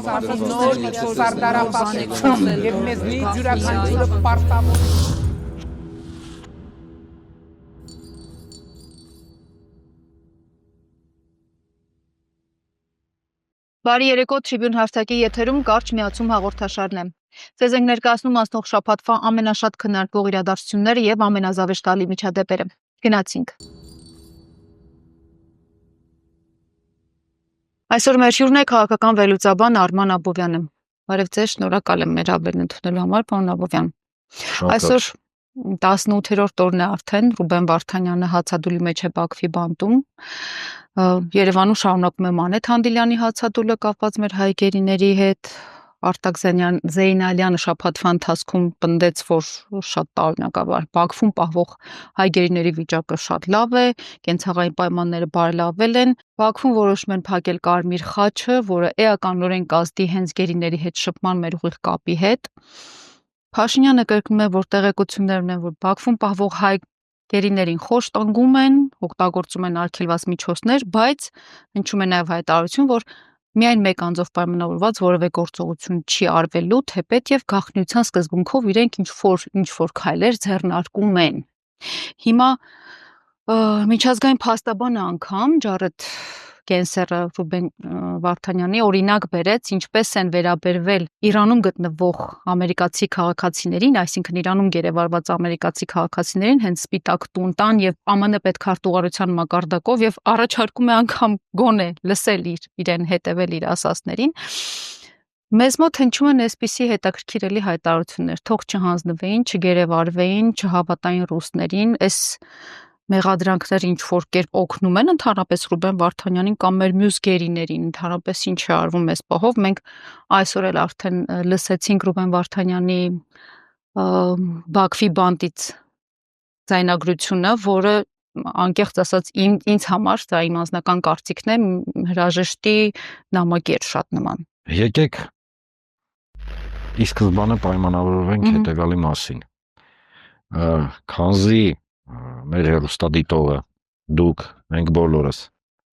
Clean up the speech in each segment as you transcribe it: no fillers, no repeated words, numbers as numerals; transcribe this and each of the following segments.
նոր սարդարապաշտություն եւ մեզնի ջուրականությունը պարտավոր Բարի երեկո Tribune հարթակի եթերում կարճ միացում հաղորդաշարն է։ Ձեզ ենք ներկայացնում անցնող շաբաթվա ամենաշատ քննարկվող իրադարձությունները եւ ամենազավեշտալի միջադեպերը։ Գնացինք։ Այսօր մեր հյուրն է քաղաքական վերլուծաբան Արման Աբովյանը։ Բարև ձեզ, շնորհակալ եմ մեր հավելն ընդունելու համար, պարոն Աբովյան։ Այսօր 18-րդ օրն է արդեն Ռուբեն Վարդանյանը հացադուլի մեջ է Բաքվի բանտում։ Երևանում շարունակում է Մանեթ Հանդիլյանի հացադուլը կապված մեր հայգերիների հետ։ Արտակ Զեյնալյանը շաբաթվա ընթացքում պնդեց, որ շատ տարօրինակաբար Բաքվում պահվող հայգերիների վիճակը շատ լավ է, կենցաղային պայմանները բարելավել են։ Բաքվում որոշում են փակել Կարմիր խաչը, որը էականորեն կազդի հենց գերիների հետ շփման մեր ուղիղ կապի հետ։ Փաշինյանը կրկնում է, որ տեղեկություններ ունեն, որ Բաքվում պահվող հայ գերիներին խոշտանգում են, օգտագործում են արգելված միջոցներ, բայց հնչում է նաև հայտարարություն, որ միայն մեկ անձով պայմանավորված որևէ գործողություն չի արվելու, թեպետ եւ գաղտնիության սկզբունքով իրենք ինչ-որ քայլեր ձեռնարկում են։ Հիմա միջազգային փաստաբանը անգամ Ջարեդ Կենսերը Ռուբեն Վարդանյանի օրինակ բերեց, ինչպես են վերաբերվել Իրանում գտնվող ամերիկացի քաղաքացիներին, այսինքն Իրանում գերեվարված ամերիկացի քաղաքացիներին, հենց սպիտակ տուն տան եւ ԱՄՆ պետքարտուղարության մակարդակով եւ առաջարկում է անգամ գոնե լսել իրեն հետեւել իր ասածներին։ Մեզ մոտ հնչում են այսպիսի հետաքրքիրելի հայտարարություններ, թող չհանձնվեին, չգերեվարվեին, չհավատային ռուսներին, այս մեղադրանքները ինչ որ կերպ օգնում են ընդհանրապես Ռուբեն Վարդանյանին կամ մեր մյուս գերիներին, ընդհանրապես ինչ է արվում այս պահով։ Մենք այսօր էլ արդեն լսեցինք Ռուբեն Վարդանյանի Բաքվի բանտից ձայնագրությունը, որը անկեղծ ասած ինձ համար, դա իմ անձնական կարծիքն է, հրաժեշտի նամակի էր շատ նման։ Եկեք ի սկզբանե պայմանավորվենք հետևյալի մասին։ Քանզի մեր հեռուստադիտողը, դուք, մենք բոլորս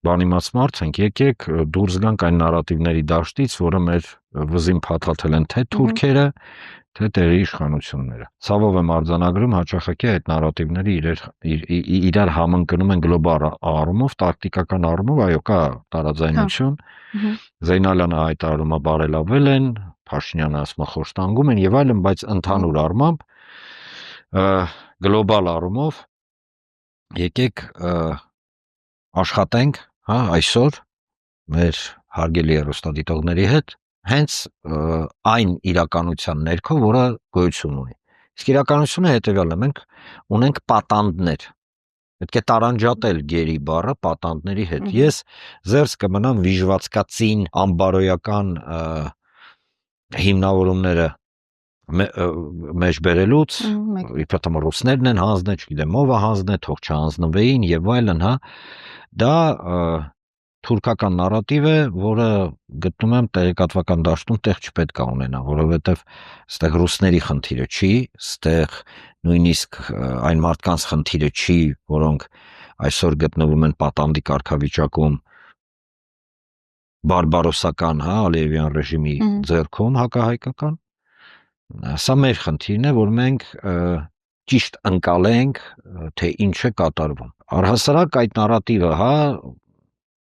բան իմաց մարդ ենք, եկեք դուրս գանք այն նարատիվների դաշտից, որը մեր վզին փաթաթել են թե թուրքերը, թե տեղի իշխանությունները։ Ցավով եմ արձանագրում, հաճախակի այդ նարատիվները իրար համընկնում են գլոբալ առումով, տակտիկական առումով, այո, կա տարաձայնություն։ Զեյնալյանը հայտարարում է բարելավել են, Փաշինյանը ասում է խոշտանգում են եւ այլն, բայց ընդհանուր առմամբ գլոբալ առումով եկեք աշխատենք, այսօր մեր հարգելի հեռուստադիտողների հետ հենց այն իրականության ներքո, որը գոյություն ունի։ Իսկ իրականությունը հետևյալն է, մենք ունենք պատանդներ։ Պետք է տարանջատել գերի բառը պատանդների հետ։ Ես զերծ կմնամ վիժվածքածին անբարոյական հիմնավորումները մեջ բերելուց, իբրև ռուսներն են հանձնել, չգիտեմ ով է հանձնել, թող չհանձնվեին եւ այլն, դա թուրքական նարատիվ է, որը գտնում եմ տեղեկատվական դաշտում տեղ չպետք է ունենա, որովհետեւ այստեղ ռուսների խնդիրը չի, այստեղ նույնիսկ այն մարդկանց խնդիրը չի, որոնք այսօր գտնվում են պատանդի կարգավիճակում բարբարոսական, Ալիևյան ռեժիմի ձեռքում հակահայկական։ Սա մեր խնդիրն է, որ մենք ճիշտ ընկալենք, թե ինչ է կատարվում։ Առհասարակ այդ նարատիվը,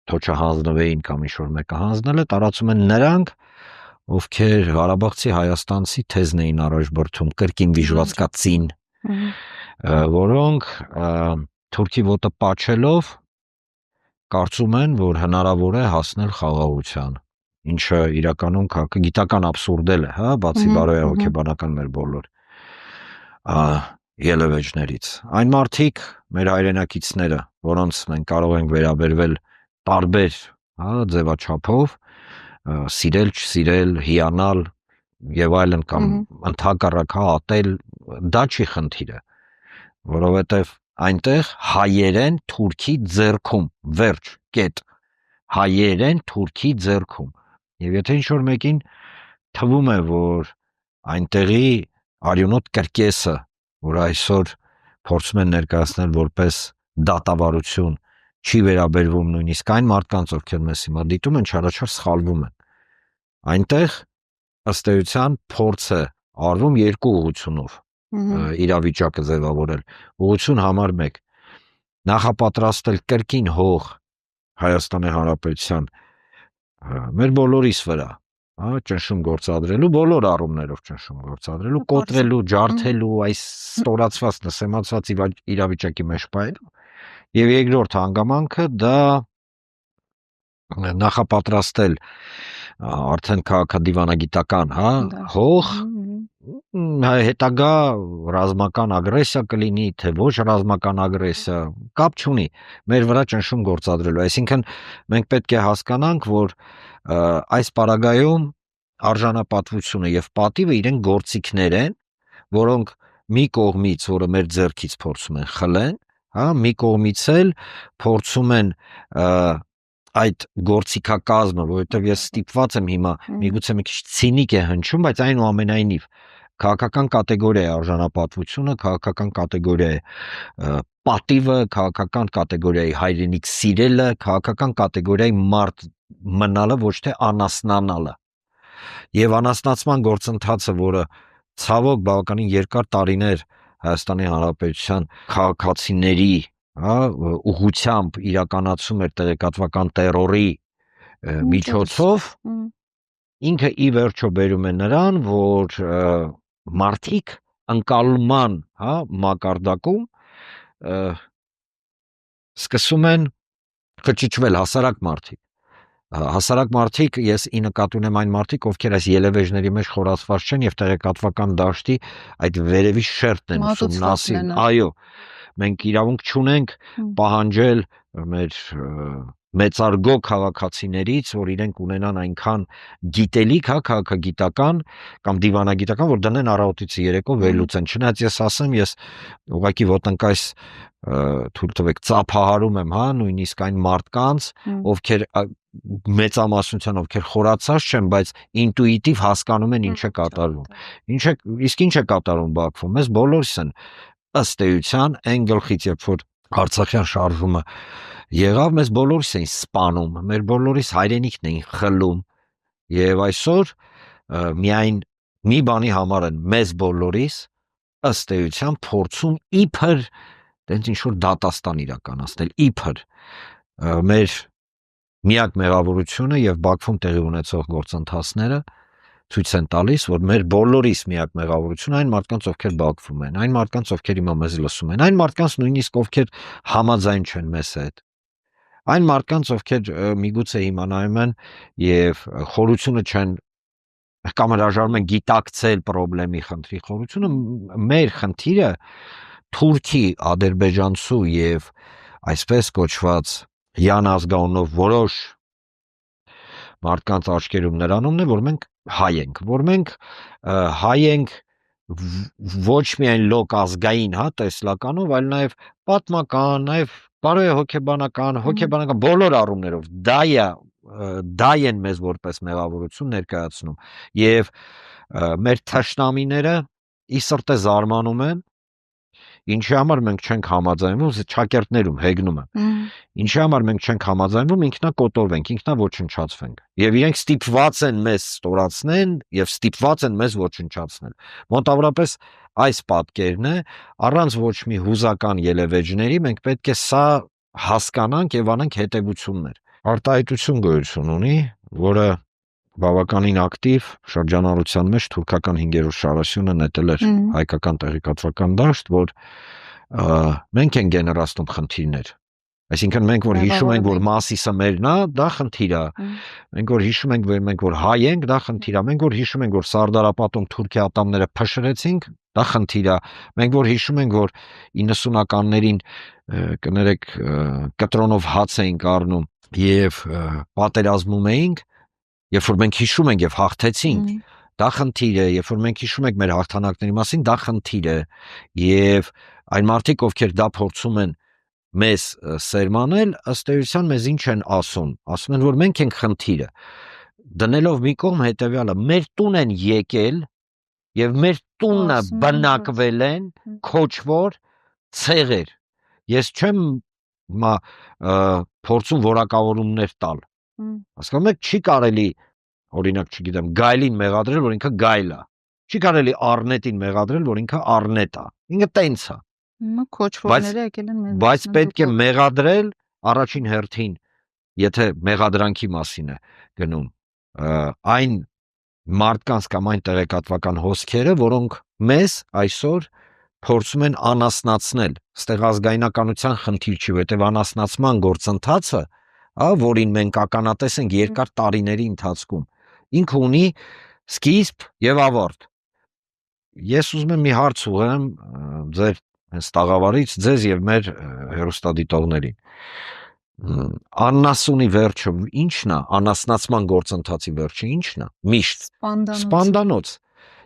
թող չհանձնվեին կամ ինչ-որ մեկը հանձնել է, տարածում են նրանք, ովքեր Ղարաբաղցի հայաստանցի թեզն էին առաջ բրդում, կրկին վիժվածքածին, որոնք թուրքի ոտը պաչելով կարծում են, որ հնարավոր է հասնել խաղաղության, ինչը իրականում գիտական աբսուրդ է, բացի բարոյահոգեբանական մեր բոլոր ելևէջներից։ Այն մարդիկ, մեր հայրենակիցները, որոնց մենք կարող ենք վերաբերվել տարբեր ձևաչափով, սիրել, չսիրել, հիանալ եւ այլն կամ ընդհակառակ ատել, դա չի խնդիրը, որովհետեւ այնտեղ հայերեն թուրքի ձեռքում, վերջ, կետ, հայերեն թուրքի ձեռքում։ Եվ եթե ինչ-որ մեկին թվում է, որ այնտեղի արյունոտ կրկեսը, որ այսօր փորձում են ներկայացնել որպես դատավարություն, չի վերաբերվում նույնիսկ այն մարդկանց, ովքեր մեզ հիմա դիտում են, չարաչար սխալվում են։ Այնտեղ ըստ էության փորձ է արվում երկու ուղղությունով իրավիճակը ձևավորել։ Ուղղություն համար 1 նախապատրաստել կրկին հող Հայաստանի Հանրապետության մեր բոլորիս վրա, ճնշում գործադրելու, բոլոր առումներով ճնշում գործադրելու, կոտրելու, ջարդելու, այս ստորացված, նսեմացված իրավիճակի մեջ պահելու։ Եվ երկրորդ հանգամանքը դա նախապատրաստել արդեն քաղաքադիվանագիտական, հող հետագա ռազմական ագրեսիա կլինի, թե ոչ ռազմական ագրեսիա, կապ չունի, մեր վրա ճնշում գործադրելու։ Այսինքն մենք պետք է հասկանանք, որ այս պարագայում արժանապատվությունը եւ պատիվը իրեն գործիքներ են, որոնք մի կողմից, որը մեր ձեռքից փորձում են խլեն, մի կողմից էլ փորձում են այդ գործիքակազմը, որովհետև ես ստիպված եմ հիմա միգուցե մի քիչ ցինիկ է հնչում, բայց այնուամենայնիվ քաղաքական կատեգորիա է արժանապատվությունը, քաղաքական կատեգորիա է պատիվը, քաղաքական կատեգորիա է հայրենիք սիրելը, քաղաքական կատեգորիա է մարդ մնալը, ոչ թե անասնանալը։ Եվ անասնացման գործընթացը, որը ցավոք բավականին երկար տարիներ Հայաստանի Հանրապետության քաղաքացիների ուղղությամբ իրականացում էր տեղեկատվական տերորի միջոցով, ինքը ի վերջո բերում է նրան, որ մարդիկ ընկալման մակարդակում սկսում են խճճվել հասարակ մարդիկ, ես ի նկատի ունեմ այն մարդիկ, ովքեր այս ելևէջների մեջ խորացված չեն եւ տեղեկատվական դաշտի այդ վերևի շերտն են ուսումնասիրում, այո, մենք իրավունք չունենք պահանջել մեր մեծարգո քաղաքացիներից, որ իրենք ունենան այնքան գիտելիք, քաղաքագիտական կամ դիվանագիտական, որ դնեն առավոտից երեկո վերլուծեն։ Չնայած ես ասեմ, ես ուղղակի ոտնկայս թույլ տվեք ծափահարում եմ, նույնիսկ այն մարդկանց, ովքեր մեծամասնության ովքեր խորացած չեն, բայց ինտուիտիվ հասկանում են ինչ է կատարվում։ Իսկ ինչ է կատարվում Բաքվում, մեզ բոլորս են ըստ էության այն գլխից, երբ որ Արցախյան շարժումը եղավ, մեզ բոլորս էին սպանում, մեր բոլորիս հայրենիքն էին խլում, եւ այսօր միայն մի բանի համար են մեզ բոլորիս ըստ էության փորձում իբր տենց ինչ որ դատաստան իրականացնել, իբր մեր միակ մեղավորությունը եւ Բաքվում տեղի ունեցող գործընթացները ցույց են տալիս, որ մեր բոլորիս միակ մեղավորությունը այն մարդկանց, ովքեր Բաքվում են, այն մարդկանց, ովքեր հիմա մեզ լսում են, այն մարդկանց նույնիսկ ովքեր համաձայն չեն մեզ հետ, այն մարդկանց, ովքեր միգուցե հիմա նայում են եւ խորությունը չեն կամ հրաժարվում են գիտակցել խնդրի խորությունը, մեր խնդիրը թուրքի, ադրբեջանցու եւ այսպես կոչված յան ազգանունով որոշ մարդկանց աչքերում նրանումն է, որ մենք հայ ենք, հայ ենք ոչ միայն լոկ ազգային, տեսլականով, այլ նաև պատմական, նաև բարոյ հոգեբանական, բոլոր առումներով դա են մեզ որպես մեղավորություն ներկայացնում եւ մեր թշնամիները ի սրտե զարմանում են, ինչի համար մենք չենք համաձայնվում, ճակերտներում հեգնում են, ինչի համար մենք չենք համաձայնվում, ինքնակոտորվենք, ինքնաոչնչացվենք եւ իրենք ստիպված են մեզ ստորացնել եւ ստիպված են մեզ ոչնչացնել։ Մոտավորապես այս պատկերն է, առանց ոչ մի հուզական ելևէջների մենք պետք է սա հասկանանք եւ անենք հետեւություններ։ Արտահայտություն գոյություն ունի, որը բավականին ակտիվ շրջանառության մեջ թուրքական 5-րդ շարասյունը նետել էր հայկական տեղեկատվական դաշտ, որ մենք ենք գեներացնում խնդիրներ։ Այսինքն մենք որ հիշում ենք, որ Մասիսը մերն է, դա խնդիր է։ Մենք որ հիշում ենք, որ հայ ենք, դա խնդիր է։ Մենք որ հիշում ենք, որ Սարդարապատում թուրքի ատամները փշրեցինք, դա խնդիր է։ Մենք որ հիշում ենք, որ 90-ականներին կներեք կտրոնով հաց էինք առնում եւ պատերազմում էինք, երբ որ մենք հիշում ենք եւ հաղթեցինք, դա խնդիր է, երբ որ մենք հիշում ենք մեր հաղթանակների մասին, դա խնդիր է, եւ այն մարդիկ, ովքեր դա փորձում են մեզ սերմանել, ըստ էության մեզ ինչ են ասում են, որ մենք ենք խնդիրը, դնելով մի կողմ հետեւյալը, մեր տուն են եկել եւ մեր տունը բնակվել են քոչվոր ցեղեր։ Ես չեմ փորձում որակավորումներ տալ։ Հասկանում եք, չի կարելի օրինակ, չգիտեմ, գայլին մեղադրել, որ ինքը գայլ է։ Չի կարելի առնետին մեղադրել, որ ինքը առնետ է։ Ինքը տենց է։ Քոչվորները եկել են մեզ։ Բայց պետք է մեղադրել առաջին հերթին, եթե մեղադրանքի մասին է գնում, այն մարդկանց կամ այն տեղեկատվական հոսքերը, որոնք մեզ այսօր փորձում են անասնացնել, ստեղ ազգայնականության խնդիր չի, որովհետև անասնացման գործընթացը, որին մենք ականատես ենք երկար տարիների ընթացքում, ինքը ունի սկիզբ եւ ավարտ։ Ես ուզում եմ մի հարց ուղղեմ ձեր հենց տաղավարից ձեզ եւ մեր հեռուստադիտողներին։ Աննասունի վերջը ի՞նչն է, անասնացման գործընթացի վերջը ի՞նչն է։ Միշտ սպանդանոց։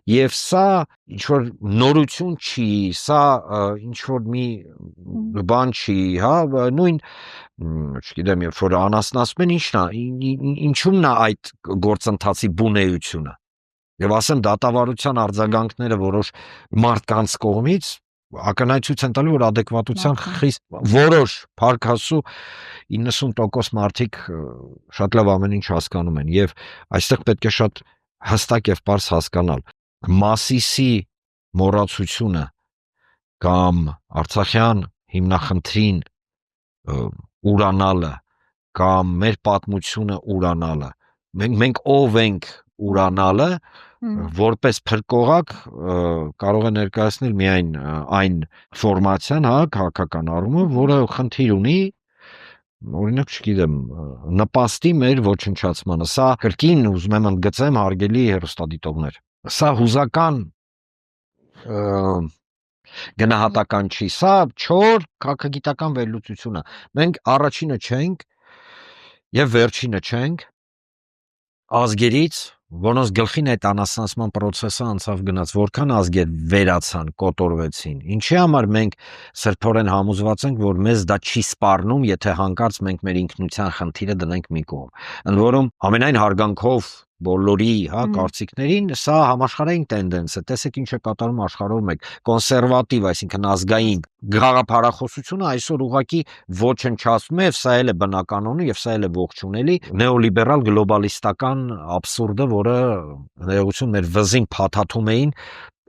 Եվ սա ինչ որ նորություն չի, սա ինչ որ մի բան չի, հա, նույն, չգիտեմ, երբ որ անասնացում են ի՞նչն է, ինչու՞մն է այդ գործընթացի բունեությունը։ Եվ ասեմ, դատավարության արձագանքները որոշ մարդկանց կողմից ակնհայտ են տալի, որ adekvatության խիստ որոշ փառքասու 90% մարդիկ շատ լավ ամեն ինչ հասկանում են եւ այստեղ պետք է շատ հստակ եւ պարզ հասկանալ Մասիսի մոռացությունը կամ Արցախյան հիմնախնդրին ուրանալը կամ մեր պատմությունը ուրանալը մենք ով ենք ուրանալը որպես փրկողակ կարող է ներկայացնել միայն այն ֆորմացիան, հա, քաղաքական առումով, որը խնդիր ունի, օրինակ, չգիտեմ, նպաստի մեր ոչնչացմանը։ Սա կրկին ուզում եմ ընդգծեմ, հարգելի հեռուստադիտողներ, սա հուզական գնահատական չի, սա չոր քաղաքագիտական վերլուծություն է։ Մենք առաջինը չենք եւ վերջինը չենք ազգերից, որոնց գլխին այդ անասնացման process-ը անցավ գնաց, որքան ազգեր վերացան, կոտորվեցին։ Ինչի համար մենք սրբորեն համոզված ենք, որ մեզ դա չի սպառնում, եթե հանկարծ մենք մեր ինքնության խնդիրը դնենք մի կողմ։ Ընդ որում, ամենայն հարգանքով բոլորի, հա, կարծիքներին, սա համաշխարհային տենդենս է։ Տեսեք ինչ է կատարում աշխարհով մեկ կոնսերվատիվ, այսինքն ազգային գաղափարախոսությունը այսօր ուղղակի ոչնչացնում է, եւ սա էլ է բնականոնը եւ սա էլ է ողջունելի նեոլիբերալ գլոբալիստական абսուրդը, որը ներողություն մեր վզին փաթաթում էին,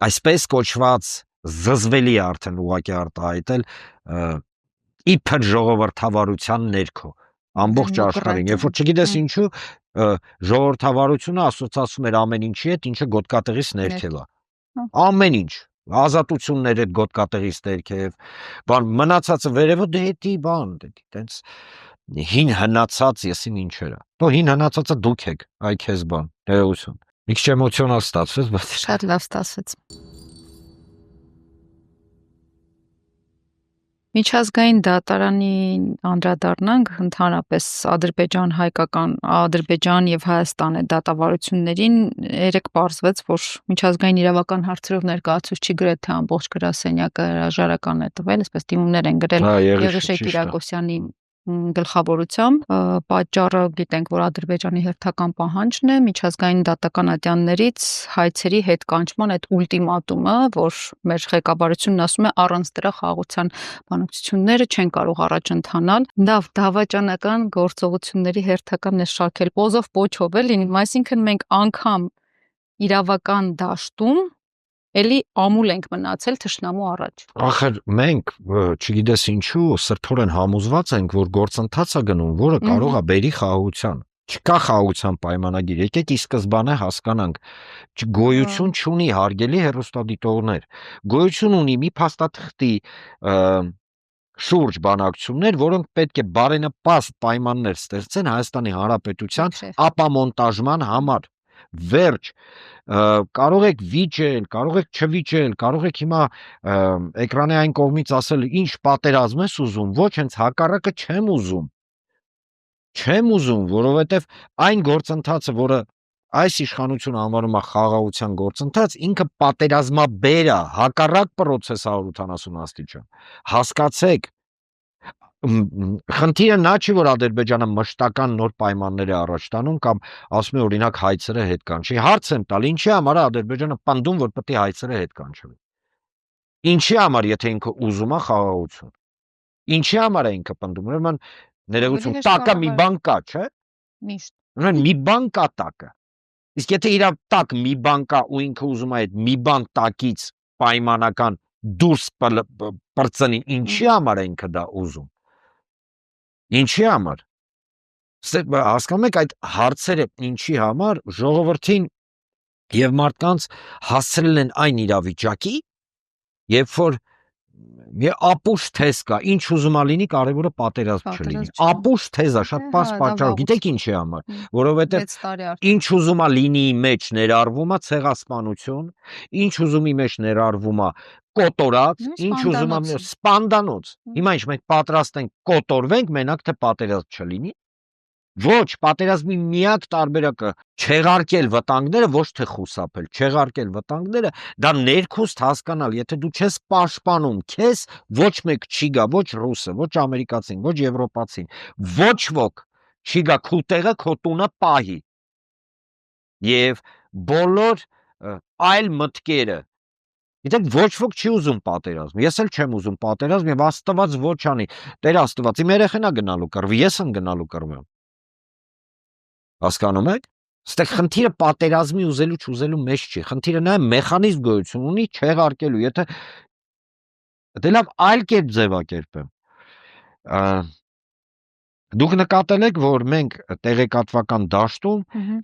այսպես կոչված զզվելի արդեն ուղղակի արտահայտել իբր ժողովրդավարության ներքո ամբողջ աշխարհին, երբ որ չգիտես ինչու ժողովրդավարությունը ասոցացում էր ամեն ինչի հետ, ինչը գոտկատեղից ներքև է։ Ամեն ինչ, ազատություններ հետ գոտկատեղից ներքև, բան մնացածը վերևը դեպի բան, տենց հին հնացած եսին ինչեր է։ Դու հին հնացածը դուք եք, այ քեզ բան, ներողություն։ Մի քիչ էմոցիոնալ ստացվեց, բայց շատ լավ ստացվեց։ Միջազգային դատարանի անդրադառնանք ընդհանրապես Ադրբեջան եւ Հայաստան դատավարություններին երեք պարզվեց, որ միջազգային իրավական հարցերով ներկայացուցիչի գրեթե ամբողջ գրասենյակը հրաժարական է տվել, այսպես դիմումներ են գրել Եղիշե Կիրակոսյանի գլխավորությամբ, պատճառը գիտենք, որ Ադրբեջանի հերթական պահանջն է միջազգային դատական ատյաններից հայցերի հետ կանչման այդ ուլտիմատումը, որ մեր ղեկավարությունն ասում է առանց դրա խաղաղության բանակցությունները չեն կարող առաջ ընթանալ, դավաճանական գործողությունների հերթական շարքել պոզով պոչով էլի, այսինքն մենք անգամ իրավական դաշտում էլի ամուլ ենք մնացել թշնամու առաջ։ Ախր մենք, չգիտես ինչու, սրբորեն համոզված ենք, որ գործընթաց է գնում, որը կարող է բերի խաղաղության։ Չկա խաղաղության պայմանագիր։ Եկեք ի սկզբանե հասկանանք, գոյություն չունի հարգելի հեռուստադիտողներ։ Գոյություն ունի մի փաստաթղթի շուրջ բանակցություններ, որոնք պետք է բարենպաստ պայմաններ ստեղծեն Հայաստանի Հանրապետության ապամոնտաժման համար։ Վերջ, կարող եք վիճել, կարող եք չվիճել, կարող եք հիմա էկրանի այն կողմից ասել, ինչ պատերազմ ես ուզում, ոչ, հենց հակառակը չեմ ուզում, որովհետև այն գործընթացը, որը այս իշխանությունը անվանում է խաղաղության գործընթաց, ինքը պատերազմաբեր է, հակառակ պրոցեսավոր 80 աստիճան։ Հասկացեք, խնդիրը նա չի, որ Ադրբեջանը մշտական նոր պայմաններ է առաջ տանում կամ ասում է օրինակ հայցերը հետ կանչի։ Հարց եմ տալ, ինչի համար է Ադրբեջանը պնդում, որ պետք է հայցերը հետ կանչվի։ Ինչի համար, եթե ինքը ուզում է խաղաղություն։ Ինչի համար է ինքը պնդում։ Ուրեմն ներողություն, տակը մի բան կա, չէ՞։ Միշտ։ Ուրեմն մի բան կա տակը։ Իսկ եթե իր տակ մի բան կա ու ինքը ուզում է այդ մի բան տակից պայմանական դուրս պրծնի, ինչի համար է ինքը դա ուզում։ Ինչի համար։ Հասկանում եք այդ հարցերը ինչի համար ժողովրդին եւ մարդկանց հասցրել են այն իրավիճակի, երբ որ մի ապուշ թեզ կա, ինչ ուզում ա լինի, կարևորը պատերազմ չլինի։ Ապուշ թեզա, շատ պարզ պատճառ, գիտեք ինչի համար, որովհետեւ ինչ ուզում ա լինի մեջ ներառվում ա ցեղասպանություն, ինչ ուզումի մեջ ներառվում ա կոտորած, ինչ ուզում ա սպանդանոց։ Հիմա ինչ մենք պատրաստ ենք կոտորվենք, մենակ թե պատերազմ չլինի։ Ոչ, պատերազմի միակ տարբերակը չեղարկել վտանգները, ոչ թե խուսափել, չեղարկել վտանգները, դա ներքուստ հասկանալ, եթե դու չես պաշտպանում քեզ, ոչ մեկ չի գա, ոչ ռուսը, ոչ ամերիկացին, ոչ եվրոպացին, ոչ ոք չի գա քո տեղը քո տունը պահի։ Եվ բոլոր այլ մտքերը, գիտեք, ոչ ոք չի ուզում պատերազմ, ես էլ չեմ ուզում պատերազմ եւ Աստված ոչ անի, Տեր Աստված, իմ երեխան է գնալու կռվի, ես եմ գնալու կռվեմ։ Հասկանում եք։ Ստեղ խնդիրը պատերազմի ուզելու չուզելու մեջ չի, խնդիրը նա մեխանիզմ գոյություն ունի չեղարկելու, եթե դե լավ այլ կերպ ձևակերպեմ։ Դուք նկատել եք, որ մենք տեղեկատվական դաշտում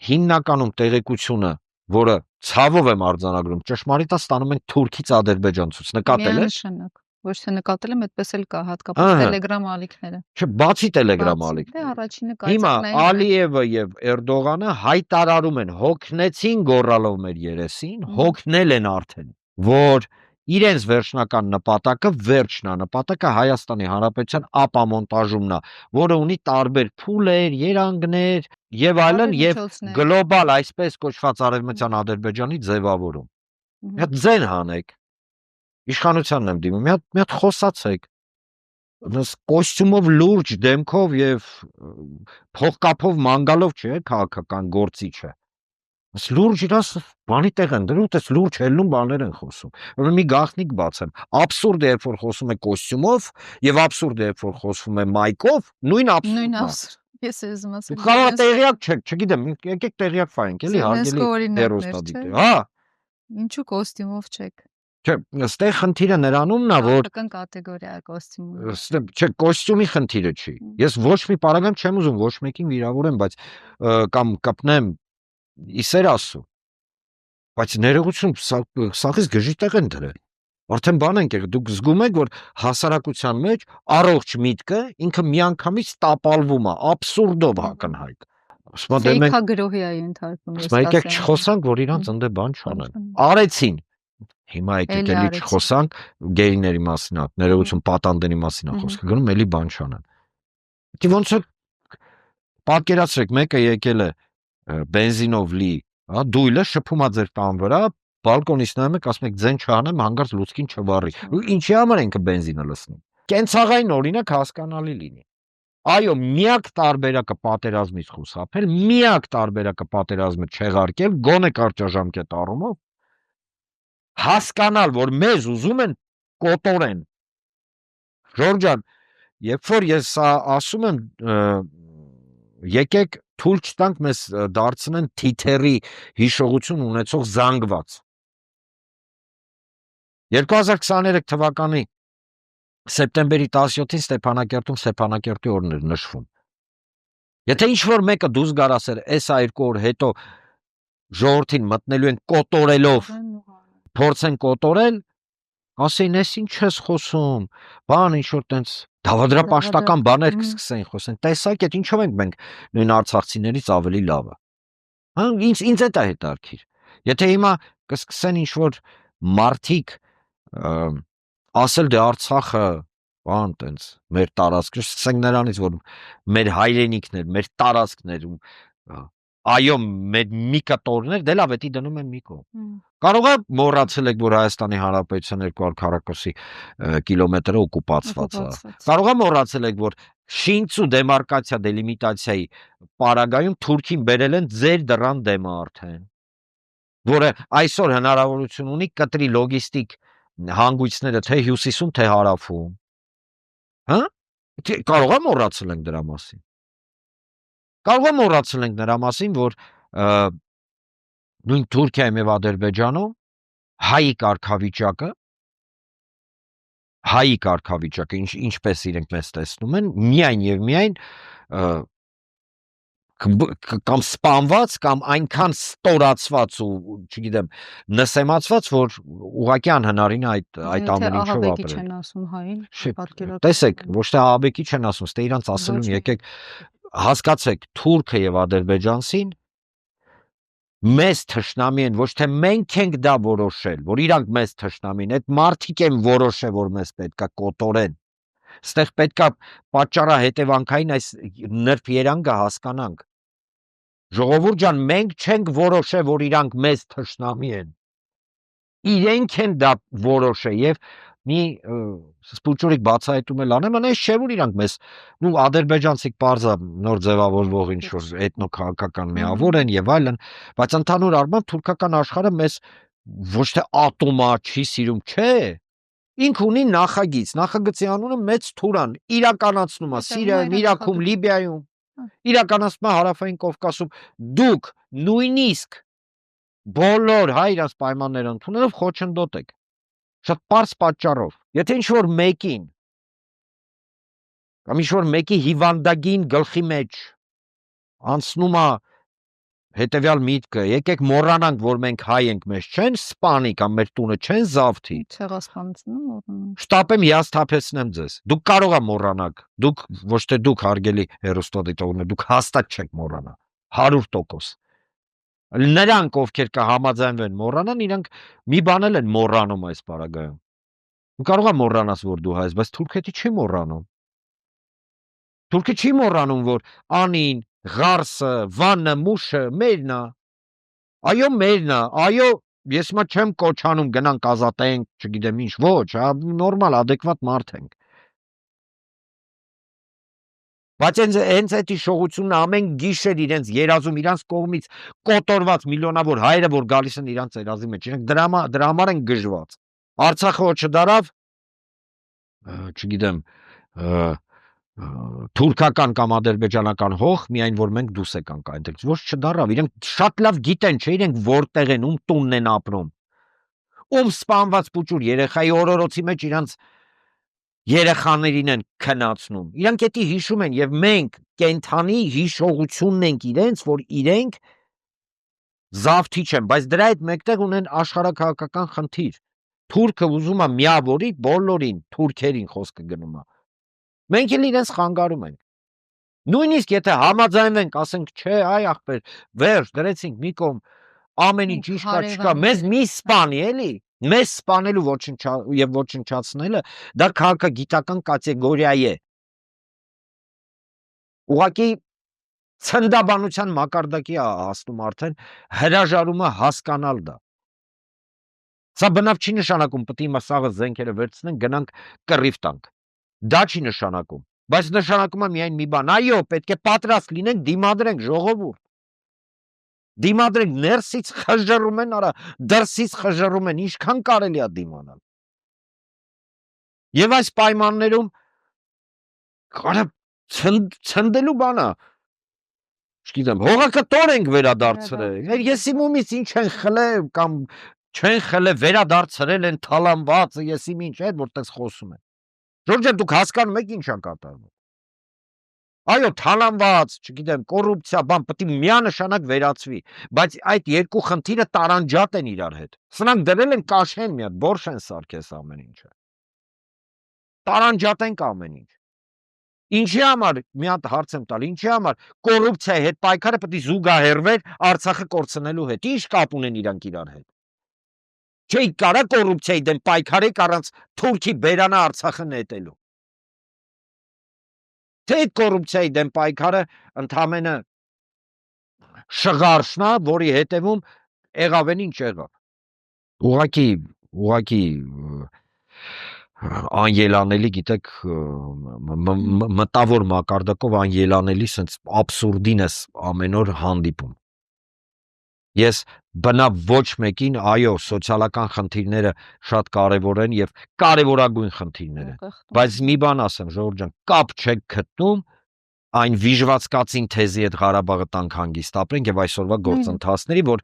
հիմնականում տեղեկությունը, որը ցավով եմ արձանագրում, ճշմարիտ է ստանում ենք Թուրքից, Ադրբեջանցուց, նկատել եք։ Միանշանակ։ Ոչ թե նկատել եմ, այդպես էլ կա, հատկապես Telegram ալիքները։ Չէ, բացի Telegram ալիքները։ Դե առաջինը Հիմա Ալիևը եւ Էրդողանը հայտարարում են, հոգնեցին գոռալով մեր երեսին, հոգնել են արդեն, որ իրենց վերջնական նպատակը, վերջնանպատակը Հայաստանի Հանրապետության ապամոնտաժումն է, որը ունի տարբեր փուլեր, երանգներ եւ այլն եւ գլոբալ այսպես կոչված արևմտյան Ադրբեջանի ձևավորում։ Մի հատ ձեն հանեք։ Իշխանությանն եմ դիմում, մի հատ խոսացեք։ Կոստյումով լուրջ դեմքով եւ փողկապով մանգալով չէ քաղաքական գործիչը։ Լուրջ իրաս բանի տեղ են դրում, տես լուրջ ելնում բաներ են խոսում։ Ուրեմն մի գաղտնիք բացեմ։ Absurd է, երբ որ խոսում է կոստյումով եւ absurd է, երբ որ խոսում է մայկով, նույն absurd։ Ես ուզում ասեմ։ Կարող տեղյակ չեք, չգիտեմ, եկեք տեղյակ ֆայենք, էլի հարգելի հերոստատիտը։ Հա։ Ինչու կոստյումով չեք։ Չէ, ստեղ խնդիրը նրանումն է, որ կան կատեգորիա կոստյումը։ Չէ, կոստյումի խնդիրը չի։ Ես ոչ մի պարագայում չեմ ուզում ոչ մեկին վիրավորեմ, բայց կամ կպնեմ իսեր ասու։ Բայց ներողություն, սաղից գժի տեղ են դրել։ Արդեն բան ենք եղել, դուք զգում եք, որ հասարակության մեջ առողջ միտքը ինքը միանգամից տապալվում է, абսուրդով ակնհայտ։ Ֆեյքագրոհի է ենթարկվում։ Եկեք չխոսանք, որ իրանց ընդ բան չանեն։ Արեցին։ Հիմա եկեք էլի չխոսանք գեյների մասին, ներողություն պատանդների մասին խոսքը գնում էլի բան չանեն։ Դի ոնց է պատկերացրեք, մեկը եկել է բենզինով լի, հա, դույլը շփում է ձեր տան վրա, բալկոնից նայում եք, ասում եք ձեն չանեմ, հանգարց լուցկին չվառի։ Ինչի համար ինքը բենզինը լցնի։ Կենցաղային օրինակ հասկանալի լինի։ Այո, միակ տարբերակը պատերազմից խուսափել, միակ տարբերակը պատերազմը չեղարկել, գոնե կարճաժամկետ առումով հասկանալ, որ մեզ ուզում են կոտորեն։ Ժորժան, երբ որ ես ասում եմ, եկեք թույլ չտանք մեզ դարձնեն թիթերի հիշողություն ունեցող զանգված։ 2023 թվականի սեպտեմբերի 17-ին Ստեփանակերտի օրն էր նշվում։ Եթե ինչ-որ մեկը դուրս գար ասեր, այս 2 օր հետո ժողովրդին մտնելու են կոտորելով, փորձեն կոտորել, ասեին, ես ինչ ես խոսում, բան ինչ-որ տենց դավադրապաշտական բաներ կսկսեն խոսեն, տեսակ էդ ինչով ենք մենք նույն արցախցիներից ավելի լավը։ Հա, ինձ էդ է հետաքրքիր։ Եթե հիմա կսկսեն ինչ-որ մարդիկ ասել դե Արցախը բան տենց մեր տարածքը, սկսենք նրանից, որ մեր հայրենիքներ, մեր տարածքներ, այո, մեր մի կտորներ, դե լավ, էդի դնում են մի կողմ։ Կարող է մոռացել եք, որ Հայաստանի Հանրապետության 240 կիլոմետրը օկուպացված է։ Կարող է մոռացել եք, որ շինցու դեմարկացիա դելիմիտացիայի պարագայում Թուրքին բերել են ձեր դռան դեմը արդեն, որը այսօր հնարավորություն ունի կտրի լոգիստիկ հանգույցները թե հյուսիսում, թե հարավում։ Հա? Կարող է մոռացել ենք դրա մասին։ Կարող է մոռացել ենք նրա մասին, որ նույն Թուրքիայում եւ Ադրբեջանում հայի կարգավիճակը ինչպես իրենք մեզ տեսնում են, միայն եւ միայն կամ սպանված կամ այնքան ստորացված ու չգիտեմ նսեմացված, որ ուղղակի անհնարին է այդ ամեն ինչով ապրել։ չեն ասում հային, տեսեք, ոչ թե ահաբեկի չեն ասում, ստե իրանց ասելուն եկեք հասկացեք, Թուրքը եւ Ադրբեջանցին մեզ թշնամի են, ոչ թե մենք ենք դա որոշել, որ իրանք մեզ թշնամին, այդ մարդիկ են որոշել, որ մեզ պետքա կոտորեն։ Ստեղ պետքա պատճառա հետևանքային այս նրբ երանգը հասկանանք։ Ժողովուրդ ջան, մենք չենք որոշել, որ իրանք մեզ թշնամի են։ Իրենք են դա որոշել եւ մի սպուճուրիկ բացահայտում էլ անեմ, անես չէ որ իրանք մեզ, ադրբեջանցիք parza նոր ձևավորվող ինչ որ էթնոքաղաքական միավոր են եւ այլն, բայց ընդհանուր առմամբ թուրքական աշխարհը մեզ ոչ թե ատոմա չի սիրում, չէ։ Ինք ունի նախագիծ, նախագծի անունը Մեծ Թուրան, իրականացնում է Սիրիայում, Իրաքում, Լիբիայում, իրականացնում է Հարավային Կովկասում, դուք նույնիսկ բոլոր իրանց պայմանները ընդունելով խոչընդոտ եք, շատ պարզ պատճառով, եթե ինչ-որ մեկին, կամ ինչ-որ մեկի հիվանդագին գլխի մեջ անցնում է հետևյալ միտքը, եկեք մոռանանք, որ մենք հայ ենք, մեզ չեն սպանի կամ մեր տունը չեն զավթի։ Շտապեմ հիասթափեցնեմ ձեզ։ Դուք կարող եք մոռանալ, դուք ոչ թե դուք հարգելի հերոստատիտողներ, դուք հաստատ չեք մոռանա 100%։ Նրանք, ովքեր կհամաձայնվեն մոռանան, իրանք մի բան էլ են մոռանում այս պարագայում։ Դու կարող ես մոռանաս, որ դու հայ ես, բայց թուրքը չի մոռանում։ Թուրքը չի մոռանում, որ անին, ղարսը, վանը, մուշը մերն է։ Այո, մերն է, այո, ես մա չեմ կոչանում գնանք ազատենք, չգիտեմ ինչ, ոչ, նորմալ, ադեկվատ մարդ ենք։ Բայց հենց այդ իշխողությունը ամեն գիշեր իրենց երազում, իրանց կողմից կոտորված միլիոնավոր հայերը, որ գալիս են իրանց երազի մեջ, իրենք դրա համար են գժված։ Արցախը չդարավ, չգիտեմ, թուրքական կամ ադրբեջանական հող, միայն որ մենք դուրս եկանք այնտեղից, ոչ չդարավ, իրենք շատ լավ գիտեն, չէ, իրենք որտեղ են, ում տունն են ապրում, ում սպանված պուճուր երեխայի օրորոցի մեջ իրանց երեխաներին են քնացնում, իրանք էդի հիշում են և մենք կենթանի հիշողությունն ենք իրենց, որ իրենք զավթի չեն, բայց դրա հետ մեկտեղ ունեն աշխարհաքաղաքական խնդիր, թուրքը ուզում է միավորի բոլորին, թուրքերին խոսքը գնում է, մենք էլ իրենց խանգարում ենք, նույնիսկ եթե համաձայնվենք, ասենք չէ, այ ախպեր, վերջ, դրեցինք մի կողմ, ամեն ինչ ինչ կա չկա, մեզ մի սպանի էլի, մեզ սպանելու և ոչնչացնելը, դա քաղաքագիտական կատեգորիա է, ուղղակի ցնդաբանության մակարդակի հասնում արդեն, հրաժարումը հասկանալ դա, սա բնավ չի նշանակում, պետք է սաղը զենքերը վերցնենք, գնանք կռիվ տանք, դա չի նշանակում, բայց նշանակում է միայն մի բան, այո, պետք է պատրաստ լինենք, դիմադրենք ժողովուրդ, դիմադրենք, ներսից խժռում են, արա, դրսից խժռում են, ինչքան կարելի է դիմանալ։ Եվ այս պայմաններում ցնդելու բանա, չգիտեմ, հողակտոր ենք վերադարձրել, ես իմ ումից ինչ են խլել կամ չեն խլել, վերադարձրել են թալանված, ես իմ ինչ էր, որտես խոսում են։ Ժորժ դուք հասկանում եք ինչ է կատարվում։ Այո, թալանված, չգիտեմ, կոռուպցիա, բան պետք է միանշանակ վերացվի, բայց այդ երկու խնդիրը տարանջատ են իրար հետ։ Սրանք դրել են կաշեն մի հատ, բորշ են սարքես ամեն ինչը։ Տարանջատենք ամեն ինչ։ Ինչի համար, մի հատ հարց եմ տալ, ինչի համար կոռուպցիայի հետ պայքարը պետք է զուգահեռվեր Արցախը կորցնելու հետ։ Ինչ կապ ունեն իրանք իրար հետ։ Չէ, կարա կոռուպցիայի դեմ պայքարեք առանց Թուրքի բերանա Արցախը նետելու։ Թե կոռուպցիայի դեմ պայքարը ընդամենը շղարշն է, որի հետևում եղավ են ինչ եղավ։ Ուղղակի անելանելի, գիտեք, մտավոր մակարդակով անելանելի, սենց աբսուրդին ես ամեն օր հանդիպում։ Ես բնավ ոչ մեկին, այո, սոցիալական խնդիրները շատ կարևոր են և կարևորագույն խնդիրներ են, բայց մի բան ասեմ, ժողովուրդ ջան, կապ չեք գտնում այն վիժվածքացին թեզի հետ Ղարաբաղը տանք հանգիստ ապրենք եւ այսօրվա գործընթացների, որ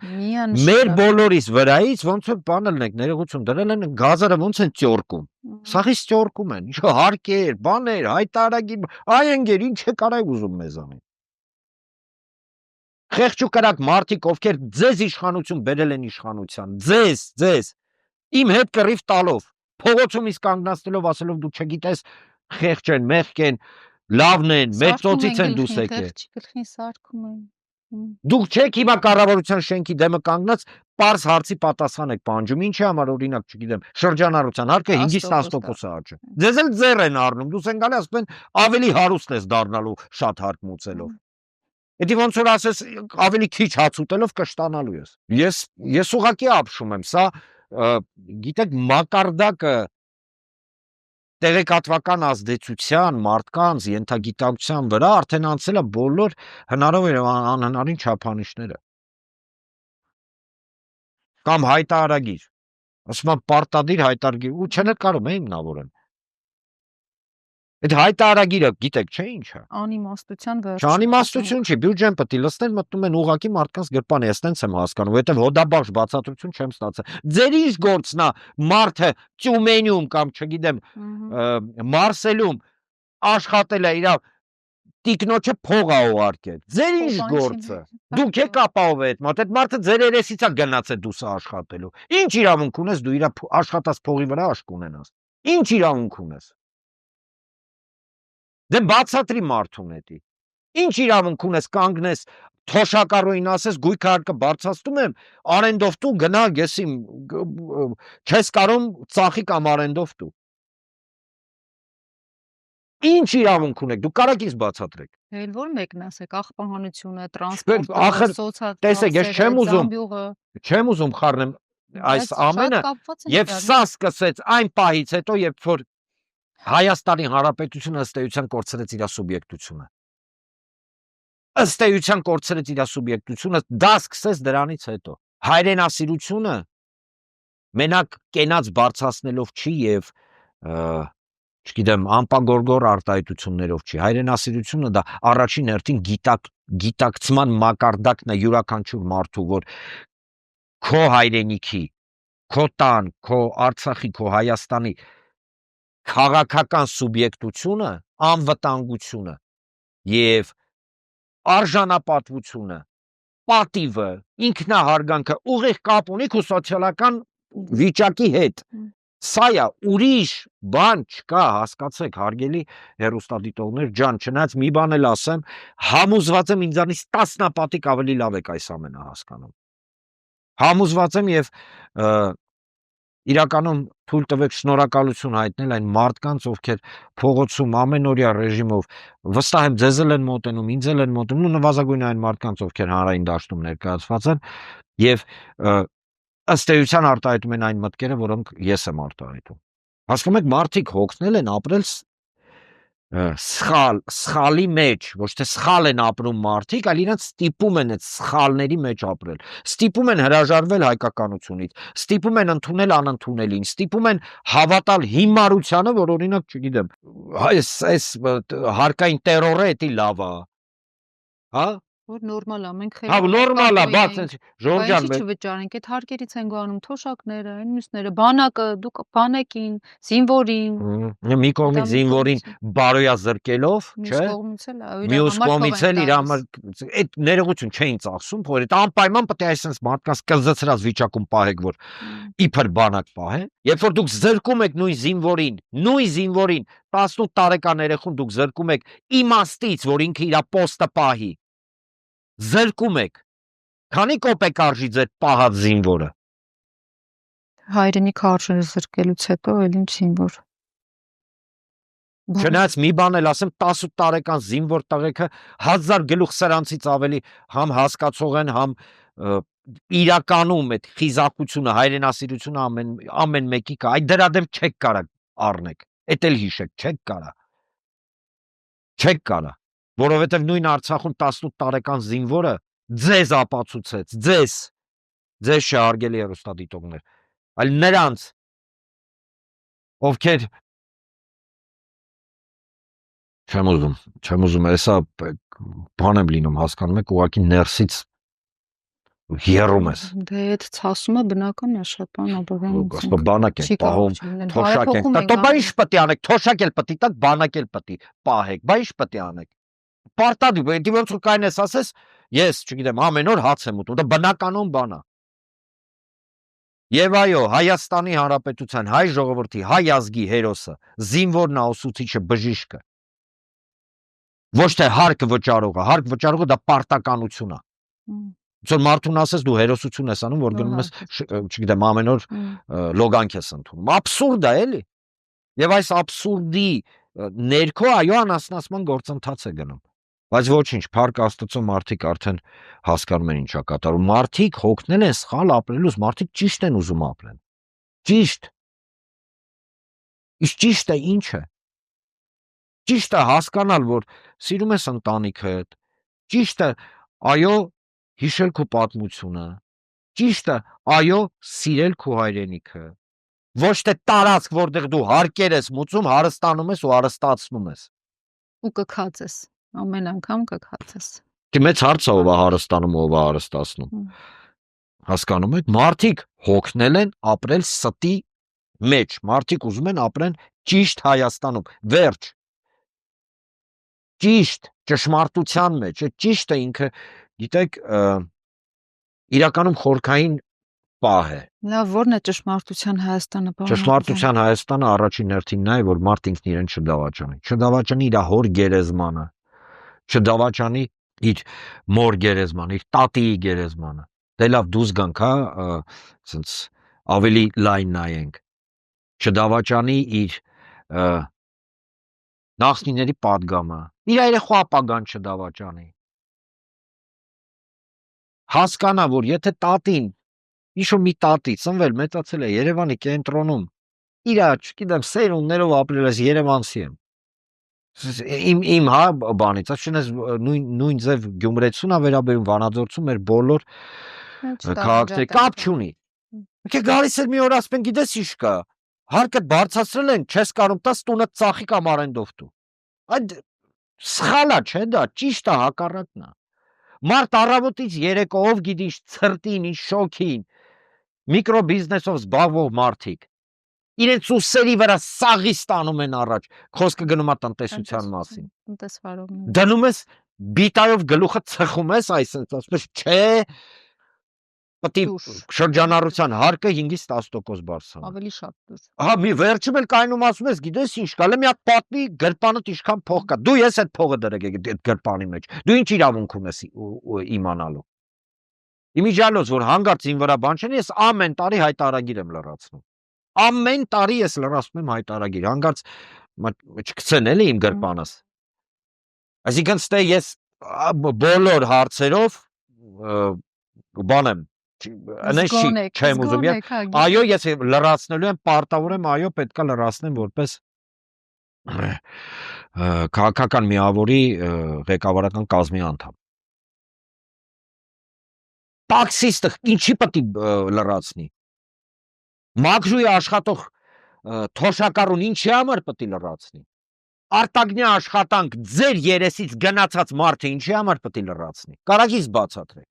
մեր բոլորիս վրայից ոնց որ բանը լինենք, ներողություն դրել են գազերը ոնց են ծորկում։ Սաղից ծորկում են, ինչ հարկեր, բաներ, հայտարարագիր, այ ընկեր, ինչ է կարայ ուզում մեզանից։ Խեղճ ու կրակ մարդիկ, ովքեր ձեզ իշխանություն բերել են իշխանության, ձեզ, իմ հետ կռիվ տալով, փողոցում իսկ կանգնացնելով, ասելով դու չգիտես, խեղճ են, մեղք են, լավն են, մեծ ծոցից են դուս եկել։ Գլխին սարքում են։ Դուք չեք հիմա կառավարության շենքի դեմը կանգնած պարզ հարցի պատասխան եք պահանջում, ինչի համար օրինակ, չգիտեմ, շրջանառության հարկը 5-ից 10% աճը։ Ձեզ էլ ձեռ են առնում, դուս են գալի ասում են ավելի հարուստ ես դառնալու շատ հարկ մուծելով։ Էդի ոնց որ ասես ավելի քիչ հաց ուտելով կշտանալու ես։ Ես ուղղակի ապշում եմ, սա գիտեք մակարդակը տեղեկատվական ազդեցության, մարդկանց ենթագիտակցության վրա արդեն անցել է բոլոր հնարավոր եւ անհնարին չափանիշները։ Կամ հայտարարագիր, ասում եմ պարտադիր հայտարարագիր, ու չնկարում է հիմնավորեն։ Այդ հայտարարագիրը գիտեք չէ ինչ է։ Անիմաստության վերջ։ Չանիմաստություն չի, բյուջեն պետք է լստեն մտնում են ուղակի մարդկանց գրպան, ես տենց եմ հասկանում, որովհետև հոդաբաշխ բացատրություն չեմ ստացել։ Ձեր ինչ գործն է մարդը Տյումենում կամ չգիտեմ Մարսելում աշխատել է իր տիկնոջը փող է ուղարկել։ Ձեր ինչ գործը։ Դուք եք ապահովել այդ մարդը, այդ մարդը ձեր երեսից է գնացել դուսը աշխատելու։ Ինչ իրավունք ունես դու իր աշխատած փողի վրա աշկ ունենաս։ Ինչ իրավունք ունես։ Դե բացատրի մարդուն էդի։ Ինչ իրավունք ունես կանգնես թոշակառուին ասես գույքը հարկը բարձրացնում եմ, արենդով տու գնա գեսի չես կարող ծախի կամ արենդով տու։ Ինչ իրավունք ունեք, դուք կարաք ինձ բացատրեք։ Էլ որ մեկն ասեք, աղբահանությունը, տրանսպորտը, Ախր սոցիալ տեսեք, ես չեմ ուզում խառնեմ այս ամենը, եւ սա սկսեց այն պահից հետո, երբ որ Հայաստանի Հանրապետությունը ըստ էության կորցրեց իր սուբյեկտությունը։ Ըստ էության կորցրեց իր սուբյեկտությունը, դա սկսեց դրանից հետո։ Հայրենասիրությունը մենակ կենաց բարձրացնելով չի եւ չգիտեմ, անպագորգոր արտահայտություններով չի։ Հայրենասիրությունը դա առաջին հերթին գիտակցման մակարդակն է յուրաքանչյուր մարդու, որ քո հայրենիքի, քո տան, քո Արցախի, քո Հայաստանի քաղաքական սուբյեկտությունը, անվտանգությունը եւ արժանապատվությունը, պատիվը, ինքնահարգանքը ուղիղ կապ ունի քո սոցիալական վիճակի հետ։ Սա է, ուրիշ բան չկա, հասկացեք, հարգելի հեռուստադիտողներ ջան, չնայած մի բան էլ ասեմ, համոզված եմ ինձանից տասնապատիկ ավելի լավ եք այս ամենը հասկանում։ Համոզված եմ եւ իրականում թույլ տվեք շնորհակալություն հայտնել այն մարդկանց, ովքեր փողոցում ամենօրյա ռեժիմով վստահ եմ ձեզ էլ են մոտենում, ինձ էլ են մոտենում, ու նվազագույն այն մարդկանց, ովքեր հանրային դաշտում ներկայացված են եւ ըստ էության արտահայտում են այն մտքերը, որոնք ես եմ արտահայտում։ Հասկանում եք, մարդիկ հոգնել են ապրել սխալի մեջ, ոչ թե սխալ են ապրում մարդիկ, այլ իրենց ստիպում են այդ սխալների մեջ ապրել։ Ստիպում են հրաժարվել հայկականությունից, ստիպում են ընդունել անընդունելին, ստիպում են հավատալ հիմարությանը, որ օրինակ, չգիտեմ, այս հարկային տերորը էդի լավ է։ Հա? Որ նորմալ է, մենք Հա, նորմալ է, բաց Ժորժ ջան, բայց չվճարենք, այդ հարկերից են գանում թոշակները, այն մյուսները, բանակը, դուք բանակին, զինվորին։ Մի կողմից զինվորին բարոյա զրկելով, չէ՞։ Մյուս կողմից էլ իր համար այդ ներողություն չէին ծախսում, որ այդ անպայման պետք է այսպես մարդկանց կզծրած վիճակում պահեք, որ իբր բանակ պահեն։ Երբ որ դուք զրկում եք նույն զինվորին 18 տարեկան երեխուն դուք զրկում եք իմաստից, որ ինքը իր պոստը պահի։ Զրկում եք։ Քանի կոպեկ արժի ձեր պահած զինվորը։ Հայրենիք արժե զրկելուց հետո էլ ինչ զինվոր։ Չնայած մի բան էլ ասեմ, 18 տարեկան զինվոր տղեկը 1000 գլուխ սրանցից ավելի համ հասկացող են, համ իրականում այդ խիզախությունը, հայրենասիրությունը ամեն մեկի կա։ Այդ դրա դեմ չեք կարա առնեք։ Էդ էլ հիշեք, չեք կարա։ Չեք կարա։ Որովհետև նույն Արցախում 18 տարեկան զինվորը ձեզ ապացուցեց, ձեզ շահարգելի հեռուստադիտողներ, այլ նրանց, ովքեր Չեմ ուզում, հեսա բան եմ լինում, հասկանում եք, ուղղակի ներսից հեռում ես։ Դե այդ ցասումը բնական է շատ բան ապավեն։ Ասպա բանակ ենք պահում, թոշակ ենք, տա բա ինչ պետք է անեք, թոշակ էլ պետք է տակ, բանակ էլ պետք է պահեք, բա ինչ պետք է անեք։ Պարտադի, դի ոնց որ կային ես ասես, ես, չգիտեմ, ամեն օր հաց եմ ուտում, դա բնականon բան է։ Եվ այո, Հայաստանի Հանրապետության հայ ժողովրդի, հայ ազգի հերոսը, զինվորն է ուսուցիչը, բժիշկը։ Ոչ թե հարկ վճարողը դա պարտականություն է։ Որ մարդուն ասես դու հերոսություն ես անում, որ գնում ես, չգիտեմ, ամեն օր լոգանք ես ընդունում։ Աբսուրդ է, էլի։ Եվ այս աբսուրդի ներքո այո անասնացման գործընթաց է գնում։ Բայց ոչինչ, փառք Աստծո, մարդիկ արդեն հասկանում են ինչա կատարում։ Մարդիկ հոգնել են սխալ ապրելուց, մարդիկ ճիշտ են ուզում ապրեն։ Ճիշտ։ Իսկ ճիշտը ինչ է։ Ճիշտը հասկանալ, որ սիրում ես ընտանիքդ։ Ճիշտը, այո, հիշել քո պատմությունը։ Ճիշտը, այո, սիրել քո հայրենիքը։ Ոչ թե տարածք, որտեղ դու հարկեր ես մուծում, հարստանում ես ու հարստացնում ես։ Ու կքած ես, ամեն անգամ կքած ես։ Մեծ հարց է ով է հարստանում, ով է հարստացնում։ Հասկանում եք, մարդիկ հոգնել են ապրել ստի մեջ, մարդիկ ուզում են ապրեն ճիշտ Հայաստանում, վերջ։ Ճիշտ, ճշմարտության մեջ, ճիշտը ինքը, գիտեք, իրականում խորքային պահ է։ Լավ, ո՞րն է ճշմարտության Հայաստանը, պարոն։ Ճշմարտության Հայաստանը առաջին հերթին նա է, որ մարդ ինքն իրեն չդավաճանի։ Չդավաճանի իր հոր գերեզմանը, չդավաճանի իր մոր գերեզմանը, իր տատիի գերեզմանը։ Դե լավ դուզ գանք, հա, ասենց ավելի լայն նայենք։ Չդավաճանի իր նախնիների պատգամը, իր երեխա ապագան չդավաճանի։ Հասկանա, որ եթե տատին, ինչ-որ մի տատի ծնվել, մեծացել է Երևանի կենտրոնում, իր, չգիտեմ, սերունդներով ապրել ես երևանցի եմ։ Իմ հա բանից, ասես նույն ձև Գյումրեցուն է վերաբերում, Վանաձորցում մեր բոլոր քաղաքների կապ չունի։ Եկե գալիս էր մի օր ասում են, գիտես ինչ կա, հարկը բարձրացրել են, չես կարող տաս տունը ծախի կամ արենդով տու։ Այդ սխալ է, չէ՞ դա, ճիշտ է, հակառակն է։ Մարդ առավոտից երեկո ով գիտի ինչ ցրտին, ինչ շոքին, միկրոբիզնեսով զբաղվող մարդիկ իրենց ուսերի վրա սաղի ստանում են առաջ, խոսքը գնում է տնտեսության մասին։ Տնտեսվարողներ։ Դնում ես բիտայով գլուխը ծխում ես, այսինքն ասում ես, չէ, պետք է շրջանառության հարկը 5-ից 10% բարձրանա։ Ավելի շատ դուր։ Հա, մի վերջում էլ կայնում ասում ես, գիտես ինչ կա, մի հատ պատմի գրպանդ ինչքան փող կա։ Դու ես այդ փողը դրեք այդ գրպանի մեջ։ Դու ինչ իրավունք ունես իմանալու։ Իմիջիալոց, որ հանգարց ին վրա բան չեն, ես ամեն տարի հայտարարագիր եմ լրացնում։ Ամեն տարի ես լրացնում եմ հայտարարագիր, հանգարց չգցեն էլի իմ գրպանս։ Այսինքն ստե ես բոլոր հարցերով բան եմ, այնպես չեմ ուզում, այո, ես լրացնելու եմ, պարտավոր եմ, այո, պետք է լրացնեմ որպես քաղաքական միավորի ղեկավարական կազմի անդամ։ Տաքսիստը ինչի պետք է լրացնի։ Մաքրուի աշխատող թոշակառուն ինչի համար պետք է լրացնի։ Արտագնյա աշխատանք ձեր երեսից գնացած մարդը ինչի համար պետք է լրացնի։ Կարագից բացատրեք։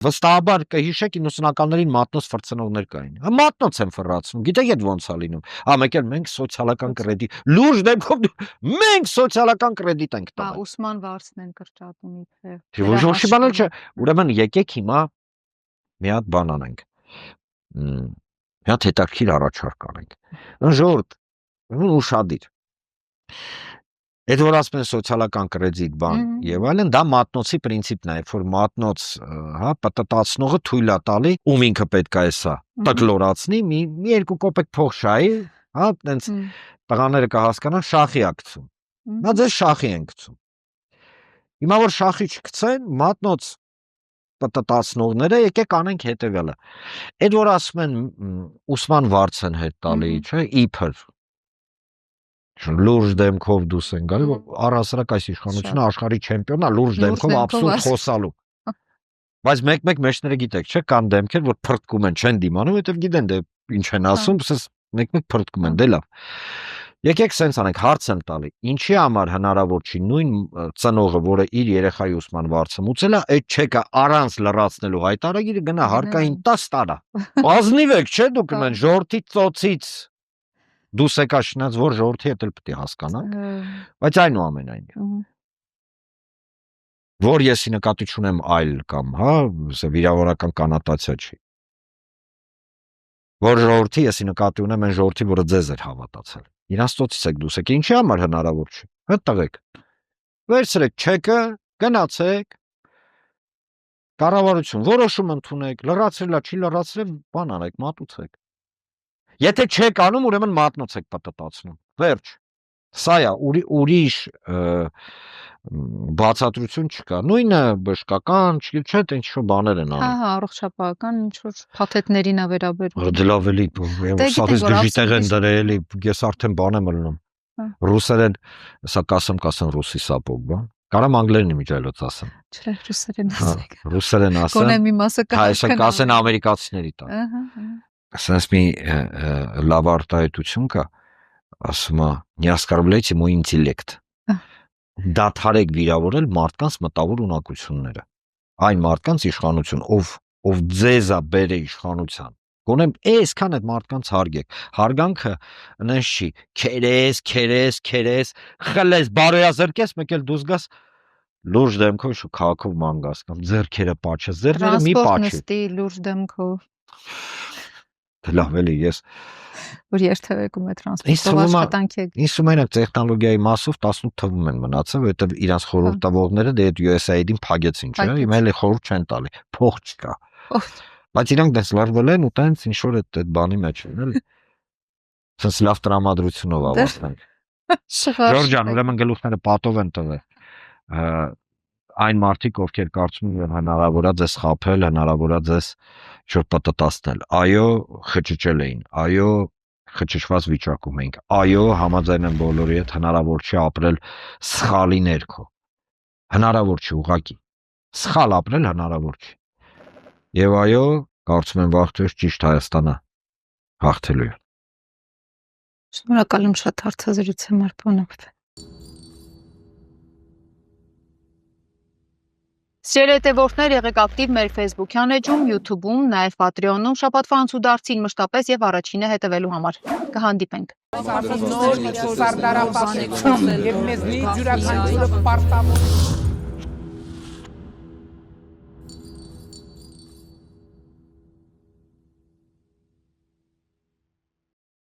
Վստահաբար կհիշեք 90-ականներին մատնոց ֆրցնողներ կային։ Մատնոց են ֆրացնում, գիտեք այդ ոնց է լինում։ Մեկ էլ մենք սոցիալական կրեդիտ, լուրջ դեպքով մենք սոցիալական կրեդիտ ենք տալիս։ Ուսման վարձն են կրճատում իբրև։ Ոչ բան էլ չէ, ուրեմն եկեք հիմա մի հատ բան անենք։ Մի հատ հետաքրքիր առաջարկ անենք։ Ժողովուրդ, ուշադիր։ Այդ որ ասում են սոցիալական կրեդիտ բան եւ այլն, դա մատնոցի պրինցիպն է, որ մատնոց, հա, պատտացնողը թույլ է տալի, ում ինքը պետք է էսա, տկլորացնի, մի 2 կոպեկ փող շահի, հա, տենց տղաները կհասկանան, շախի է գցում։ Նա ձեզ շախի են գցում։ Հիմա որ շախի չգցեն, մատնոց պատտացնողները եկեք անենք հետեւյալը։ Այդ որ ասում են ուսման վարձ են հետ տալի, չէ, իբր լուրջ դեմքով դուս են գալի, առհասարակ այս իշխանությունը աշխարհի չեմպիոնն է լուրջ դեմքով աբսուրդ խոսալու։ Բայց մեկ-մեկ մեջները գիտեք, չէ, կան դեմքեր, որ փրկում են, չեն դիմանում, որովհետև գիտեն դե ինչ են ասում, մեկ-մեկ փրկում են, դե լավ։ Եկեք սենց անենք, հարց եմ տալի, ինչի համար հնարավոր չի նույն ծնողը, որը իր երեխայի ուսման վարձը մուծել է, այդ չեկը առանց լրացնելու հայտարարագիրը գնա հարկային 10 տարա։ Ազնիվ եք, չէ՞ դուք մեն ժողովրդի ծոցից դուս եկա շնաց, որ ժողովրդի հետ էլ պետք է հասկանանք, բայց այնուամենայնիվ։ Որ եսի նկատի չունեմ այլ կամ, հա, վիրավորական կանոտացիա չի։ Որ ժողովրդի եսի նկատի ունեմ այն ժողովրդի, որը ձեզ էր հավատացել։ Իրանց ծոցից եք դուս եք, ինչի համար հնարավոր չի։ Հետ տղեկ։ Վերցրեք չեկը, գնացեք։ Կառավարություն որոշում ընդունեք, լրացրելա, չի լրացրել, բան անեք, մատուցեք։ Եթե չեք անում, ուրեմն մատնոց եք պատտացնում։ Վերջ։ Սա է, ուրիշ բացատրություն չկա։ Նույնը բժշկական, չէ՞ թե ինչ-որ բաներ են անում։ Հա, առողջապահական ինչ-որ փաթեթներին է վերաբերվում։ Դե լավ էլի, սաղից դժի տեղ են դրել, ես արդեն բան եմ ելնում։ Ռուսերեն, սա կասեմ ռուսի սապով, բան։ Կարամ անգլերեն իմիջայլոց ասեմ։ Չէ, ռուսերեն ասեք։ Ռուսերեն ասեմ։ Գոնե մի մասը Այսա կասեն ամերիկացիների տակ։ Ասես մի լավ արտահայտություն կա, ասում է, не оскорбляйте мой интеллект։ Դադարեք վիրավորել մարդկանց մտավոր ունակությունները։ Այն մարդկանց իշխանություն, ով ձեզ է բերե իշխանության։ Գոնե այսքան այդ մարդկանց հարգեք։ Հարգանքը նենց չի, քերես, խլես, բարոյազրկես, մեկ էլ դուս գաս լուրջ դեմքով շու քաղաքով ման գաս կամ ձեռքերը պաչես, ձեռները մի պաչի։ նստի լուրջ դեմքով։ Լավ էլի, ես որ երթևեկում է տրանսպորտով աշխատանքի եք։ Ինձ մենակ տեխնոլոգիայի մասով 18 թվում են մնացել, որովհետև իրանց խորհրդավորները դե այդ USAID-ին փագեցին, չէ՞, հիմա էլ խորհուրդ չեն տալի, փող չկա։ Բայց իրանք դες լարվել են ու տենց ինչ որ այդ բանի մեջ են, էլի։ Սենց լավ տրամադրությունով ավարտենք։ Ժորժ ջան, ուրեմն գլուխները պատով են տվել։ Այն մարդիկ, ովքեր կարծում են հնարավոր է ձեզ խաբել, հնարավոր է ձեզ շուտ պատտացնել։ Այո, խճճել էին։ Այո, խճճված վիճակում էինք։ Այո, համաձայն եմ բոլորի հետ, հնարավոր չի ապրել սխալի ներքո։ Հնարավոր չի ուղղակի։ Սխալ ապրել հնարավոր չի։ Եվ այո, կարծում եմ վաղտյուր ճիշտ Հայաստանը հաղթելու է։ Շնորհակալ եմ շատ հարցազրույցի համար, պարոն Աբովյան։ Սիրելի հետևորդներ, եղեք ակտիվ մեր Facebook-յան էջում, YouTube-ում, նաև Patreon-ում, շաբաթվա անցուդարձին մշտապես եւ առաջինը հետևելու համար։ Կհանդիպենք։ Նոր սարդարապաշտություն եւ մեզնի յուրաքանչյուրը պարտավոր